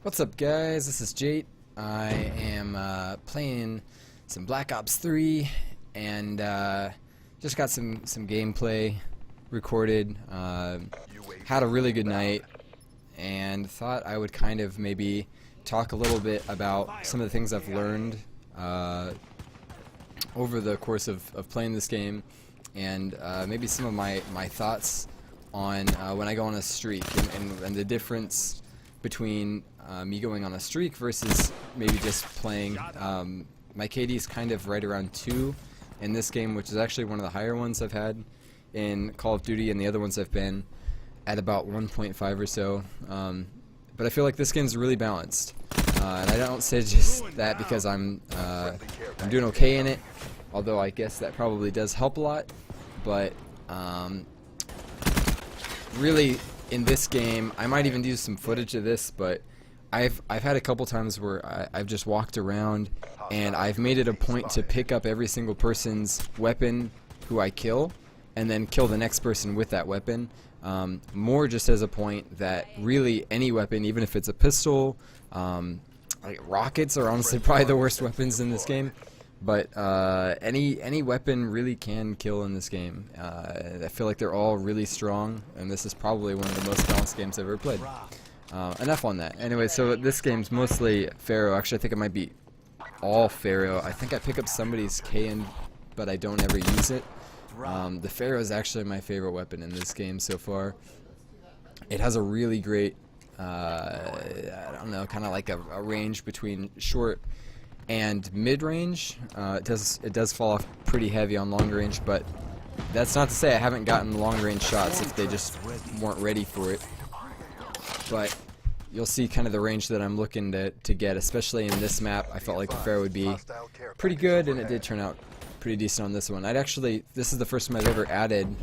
What's up, guys? This is Jate. I am playing some Black Ops 3 and just got some gameplay recorded. Had a really good night and thought I would kind of maybe talk a little bit about some of the things I've learned over the course of playing this game, and maybe some of my thoughts on when I go on a streak and the difference between me going on a streak versus maybe just playing. My KD is kind of right around 2 in this game, which is actually one of the higher ones I've had in Call of Duty, and the other ones I've been at about 1.5 or so. But I feel like this game's really balanced, and I don't say just that because I'm doing okay in it, although I guess that probably does help a lot. But really, in this game, I might even use some footage of this, but I've had a couple times where I've just walked around and I've made it a point to pick up every single person's weapon who I kill and then kill the next person with that weapon. More just as a point that really any weapon, even if it's a pistol, like rockets are honestly probably the worst weapons in this game, but any weapon really can kill in this game. I feel like they're all really strong, and this is probably one of the most balanced games I've ever played. Enough on that. Anyway, so this game's mostly Pharaoh. Actually, I think it might be all Pharaoh. I think I pick up somebody's KN, but I don't ever use it. The Pharaoh is actually my favorite weapon in this game so far. It has a really great, I don't know, kind of like a range between short and mid-range. It does fall off pretty heavy on long range, but that's not to say I haven't gotten long-range shots if they just weren't ready for it. But you'll see kind of the range that I'm looking to get, especially in this map. I felt like the Pharaoh would be pretty good, and it did turn out pretty decent on this one. This is the first time I've ever added,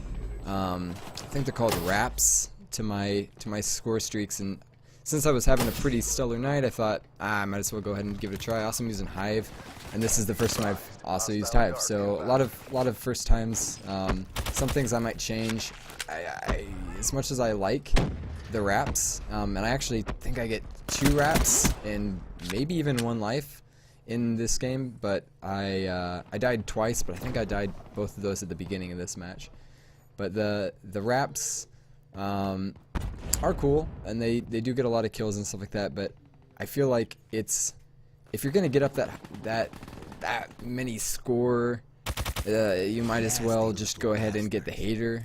I think they're called wraps to my score streaks, and since I was having a pretty stellar night, I thought, I might as well go ahead and give it a try. Also, I'm using Hive, and this is the first time I've also used Hive. So a lot of first times. Some things I might change. As much as I like the wraps, and I actually think I get 2 wraps and maybe even 1 life in this game, but I died twice, but I think I died both of those at the beginning of this match. But the wraps are cool, and they do get a lot of kills and stuff like that, but I feel like if you're gonna get up that many score, you might as well just go ahead and get the hater,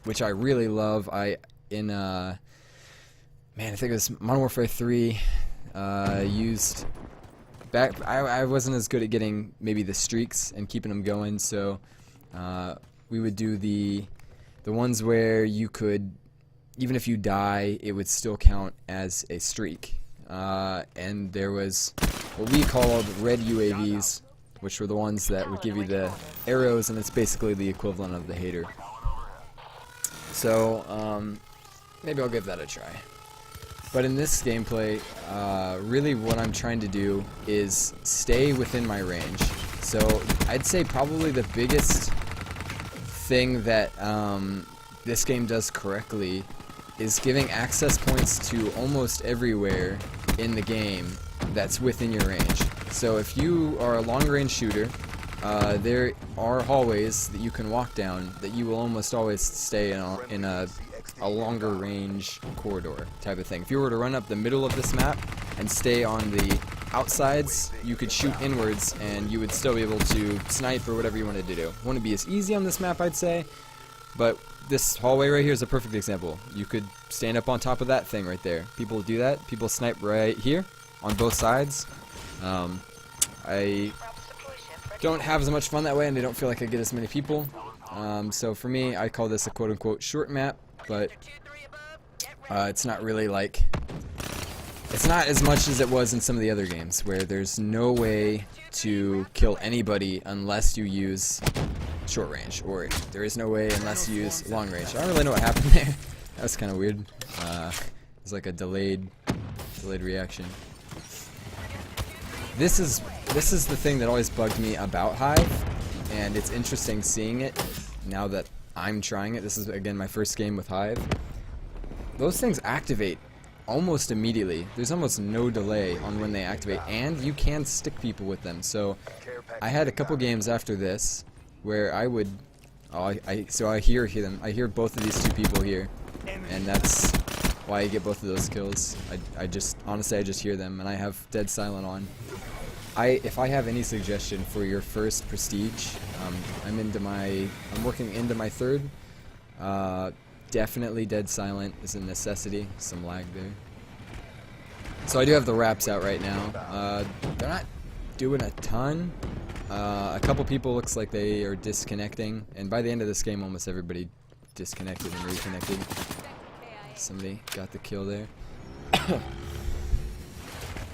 which I really love. I think it was Modern Warfare 3 used back. I wasn't as good at getting maybe the streaks and keeping them going, so we would do the ones where you could, even if you die, it would still count as a streak. And there was what we called red UAVs, which were the ones that would give you the arrows, and it's basically the equivalent of the hater. So maybe I'll give that a try. But in this gameplay, really what I'm trying to do is stay within my range. So I'd say probably the biggest thing that this game does correctly is giving access points to almost everywhere in the game that's within your range. So if you are a long-range shooter, there are hallways that you can walk down that you will almost always stay in a longer range corridor type of thing. If you were to run up the middle of this map and stay on the outsides, you could shoot inwards and you would still be able to snipe or whatever you wanted to do. Wouldn't be as easy on this map, I'd say, but this hallway right here is a perfect example. You could stand up on top of that thing right there. People do that. People snipe right here on both sides. I don't have as much fun that way, and I don't feel like I get as many people. So for me, I call this a quote-unquote short map, but it's not really like, it's not as much as it was in some of the other games where there's no way to kill anybody unless you use short range, or there is no way unless you use long range. I don't really know what happened there. That was kind of weird. It's like a delayed reaction. This is the thing that always bugged me about Hive, and it's interesting seeing it now that I'm trying it. This is again my first game with Hive. Those things activate almost immediately. There's almost no delay on when they activate, and you can stick people with them. So I had a couple games after this where I would, so I hear them. I hear both of these two people here, and that's why I get both of those kills. I just honestly I just hear them, and I have Dead Silent on. If I have any suggestion for your first prestige, I'm working into my third. Definitely Dead Silent is a necessity. Some lag there. So I do have the wraps out right now. They're not doing a ton. A couple people looks like they are disconnecting, and by the end of this game almost everybody disconnected and reconnected. Somebody got the kill there.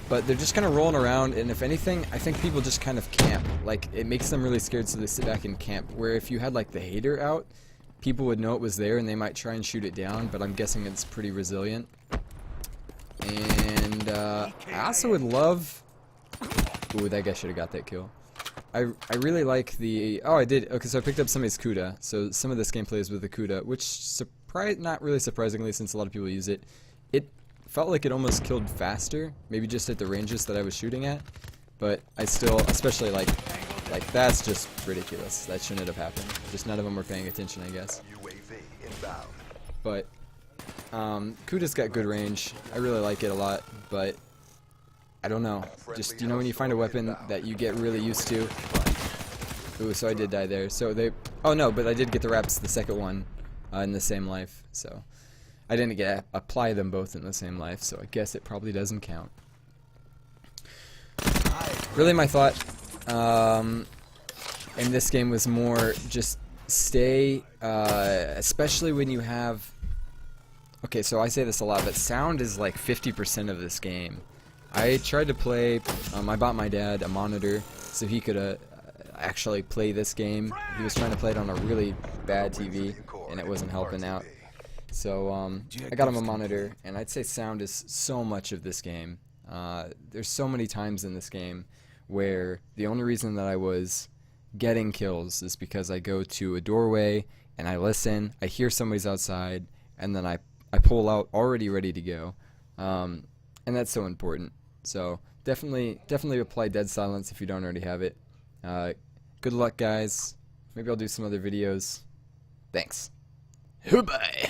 But they're just kind of rolling around, and if anything, I think people just kind of camp. Like, it makes them really scared, so they sit back and camp. Where if you had, like, the hater out, people would know it was there, and they might try and shoot it down, but I'm guessing it's pretty resilient. And, I also would love... Ooh, that guy should have got that kill. I really like the... Oh, I did. Okay, so I picked up somebody's Kuda. So some of this gameplay is with the Kuda, which, not really surprisingly, since a lot of people use it, it felt like it almost killed faster, maybe just at the ranges that I was shooting at, but I still, especially like that's just ridiculous. That shouldn't have happened. Just none of them were paying attention, I guess. But Kuda's got good range. I really like it a lot, but I don't know. Just, you know, when you find a weapon that you get really used to. Ooh, so I did die there. So they, oh no, but I did get the wraps the second one in the same life, so I didn't apply them both in the same life, so I guess it probably doesn't count. Really, my thought in this game was more just stay, especially when you have... Okay, so I say this a lot, but sound is like 50% of this game. I tried to play, I bought my dad a monitor so he could actually play this game. He was trying to play it on a really bad TV, and it wasn't helping out. So I got him a monitor, and I'd say sound is so much of this game. There's so many times in this game where the only reason that I was getting kills is because I go to a doorway and I listen, I hear somebody's outside, and then I pull out already ready to go. And that's so important. So definitely apply Dead Silence if you don't already have it. Good luck, guys. Maybe I'll do some other videos. Thanks. Goodbye.